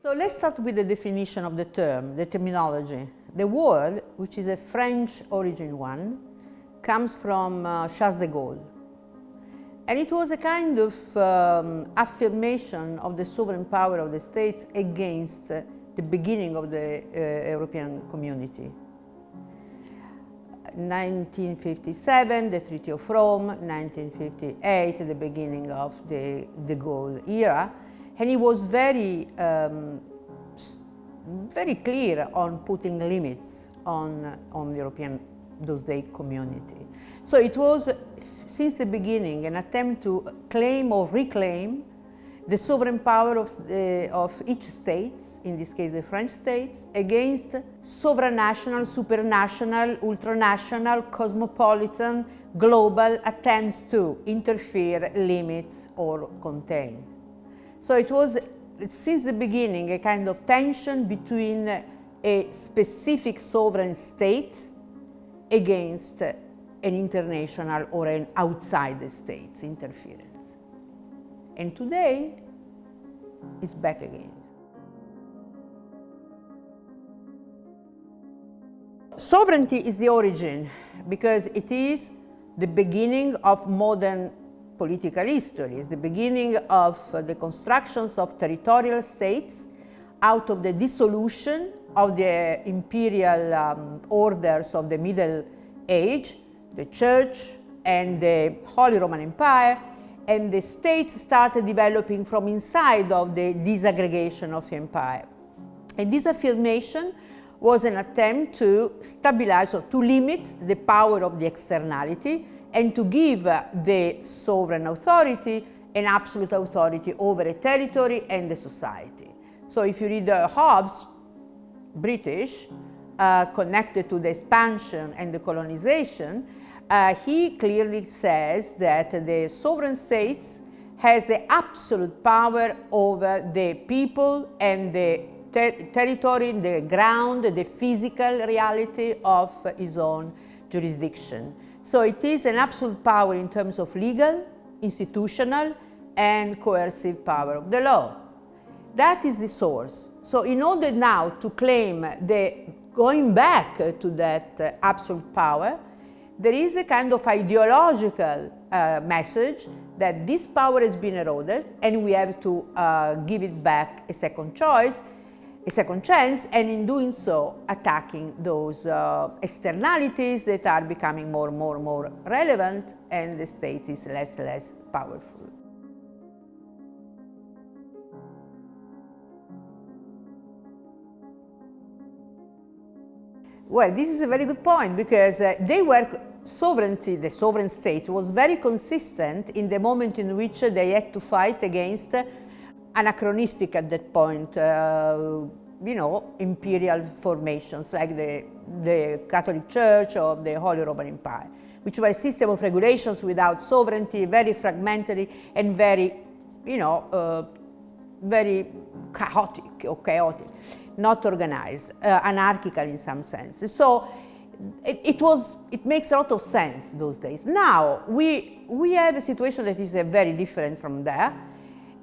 So let's start with the definition of the term, the terminology. The word, which is a French origin one, comes from Charles de Gaulle. And it was a kind of affirmation of the sovereign power of the states against the beginning of the European community. 1957, the Treaty of Rome, 1958, the beginning of the De Gaulle era. And he was very clear on putting limits on the European those day community. So it was, since the beginning, an attempt to claim or reclaim the sovereign power of each state, in this case the French states, against supranational, supranational, ultranational, cosmopolitan, global attempts to interfere, limit, or contain. So it was, since the beginning, a kind of tension between a specific sovereign state against an international or an outside the states interference. And today, it's back again. Sovereignty is the origin because it is the beginning of modern political history. It's the beginning of the constructions of territorial states out of the dissolution of the imperial orders of the Middle Age, the Church and the Holy Roman Empire, and the states started developing from inside of the disaggregation of the empire. And this affirmation was an attempt to stabilize or to limit the power of the externality and to give the sovereign authority an absolute authority over a territory and the society. So if you read Hobbes, British, connected to the expansion and the colonization, he clearly says that the sovereign states has the absolute power over the people and the territory, the ground, the physical reality of his own jurisdiction. So it is an absolute power in terms of legal, institutional, and coercive power of the law. That is the source. So in order now to claim the going back to that absolute power, there is a kind of ideological message that this power has been eroded and we have to give it back a second choice, a second chance, and in doing so attacking those externalities that are becoming more and more relevant and the state is less powerful. Well, this is a very good point because they were sovereignty, the sovereign state was very consistent in the moment in which they had to fight against anachronistic at that point, imperial formations like the Catholic Church or the Holy Roman Empire, which were a system of regulations without sovereignty, very fragmentary and very, very chaotic, not organized, anarchical in some sense. So it makes a lot of sense those days. Now we have a situation that is very different from there.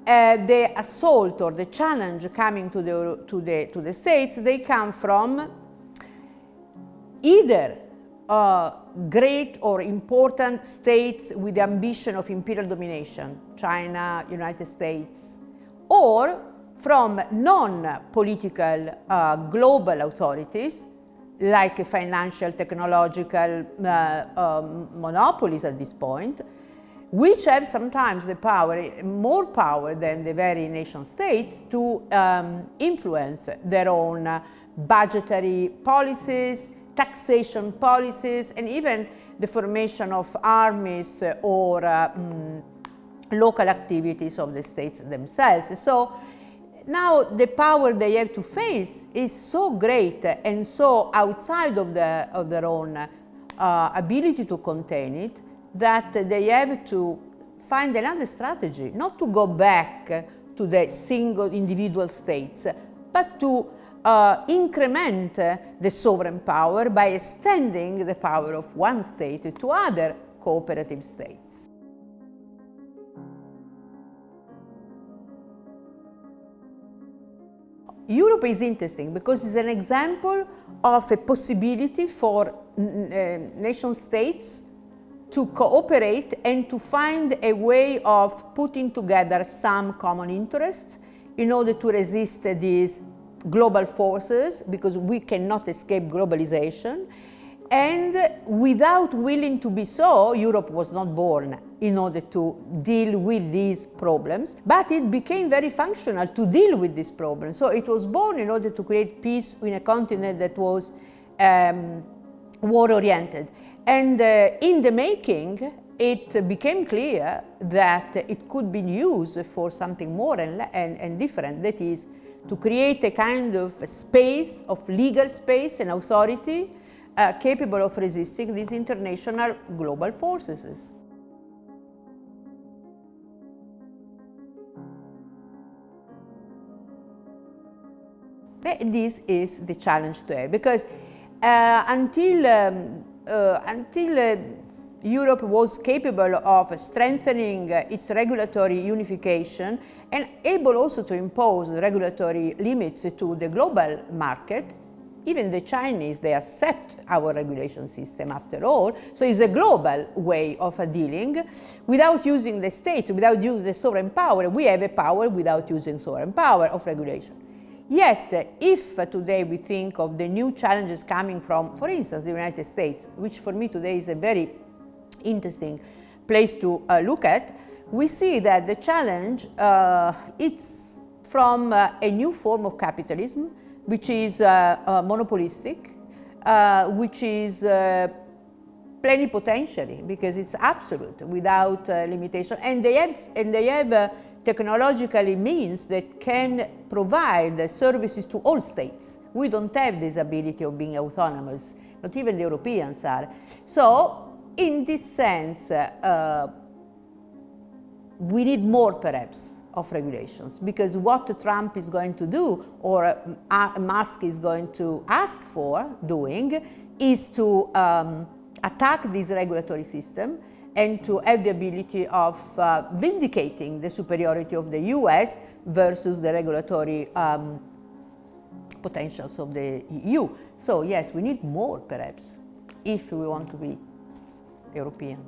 The assault or the challenge coming to the states, they come from either great or important states with the ambition of imperial domination, China, United States, or from non-political global authorities like financial, technological monopolies at this point, which have sometimes the power, more power than the very nation states to influence their own budgetary policies, taxation policies, and even the formation of armies or local activities of the states themselves. So now the power they have to face is so great and so outside of their own ability to contain it, that they have to find another strategy, not to go back to the single individual states, but to increment the sovereign power by extending the power of one state to other cooperative states. Europe is interesting because it's an example of a possibility for nation states to cooperate and to find a way of putting together some common interests in order to resist these global forces, because we cannot escape globalization. And without willing to be so, Europe was not born in order to deal with these problems, but it became very functional to deal with these problems. So it was born in order to create peace in a continent that was war-oriented. And in the making, it became clear that it could be used for something more and different, that is, to create a kind of space, of legal space and authority capable of resisting these international global forces. This is the challenge today, because until Europe was capable of strengthening its regulatory unification and able also to impose regulatory limits to the global market. Even the Chinese, they accept our regulation system after all, so it's a global way of dealing without using the states, without using the sovereign power. We have a power without using sovereign power of regulation. Yet, if today we think of the new challenges coming from, for instance, the United States, which for me today is a very interesting place to look at, we see that the challenge it's from a new form of capitalism, which is monopolistic, which is plenipotentiary, because it's absolute, without limitation, and they have technologically means that can provide services to all states. We don't have this ability of being autonomous, not even the Europeans are. So, in this sense, we need more, perhaps, of regulations, because what Trump is going to do, or Musk is going to ask for doing, is to attack this regulatory system and to have the ability of vindicating the superiority of the US versus the regulatory potentials of the EU. So yes, we need more, perhaps, if we want to be European.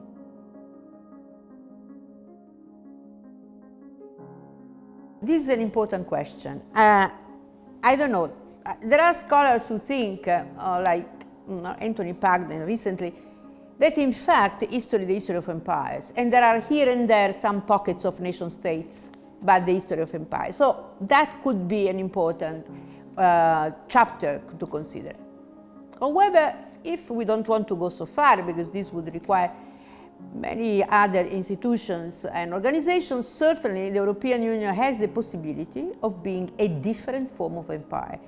This is an important question. I don't know. There are scholars who think, like Anthony Pagden recently, that in fact history is the history of empires, and there are here and there some pockets of nation states, but the history of empires. So that could be an important chapter to consider. However, if we don't want to go so far, because this would require many other institutions and organizations, certainly the European Union has the possibility of being a different form of empire.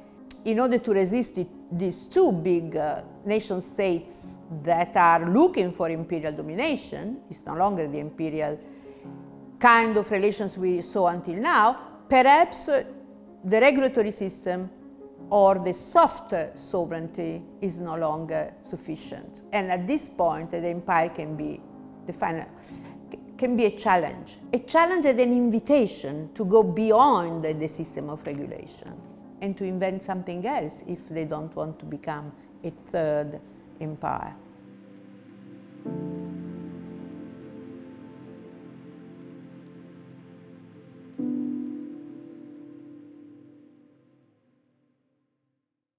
In order to resist these two big nation states that are looking for imperial domination, it's no longer the imperial kind of relations we saw until now, perhaps the regulatory system or the soft sovereignty is no longer sufficient. And at this point, the empire can be a challenge and an invitation to go beyond the system of regulation and to invent something else if they don't want to become a third empire.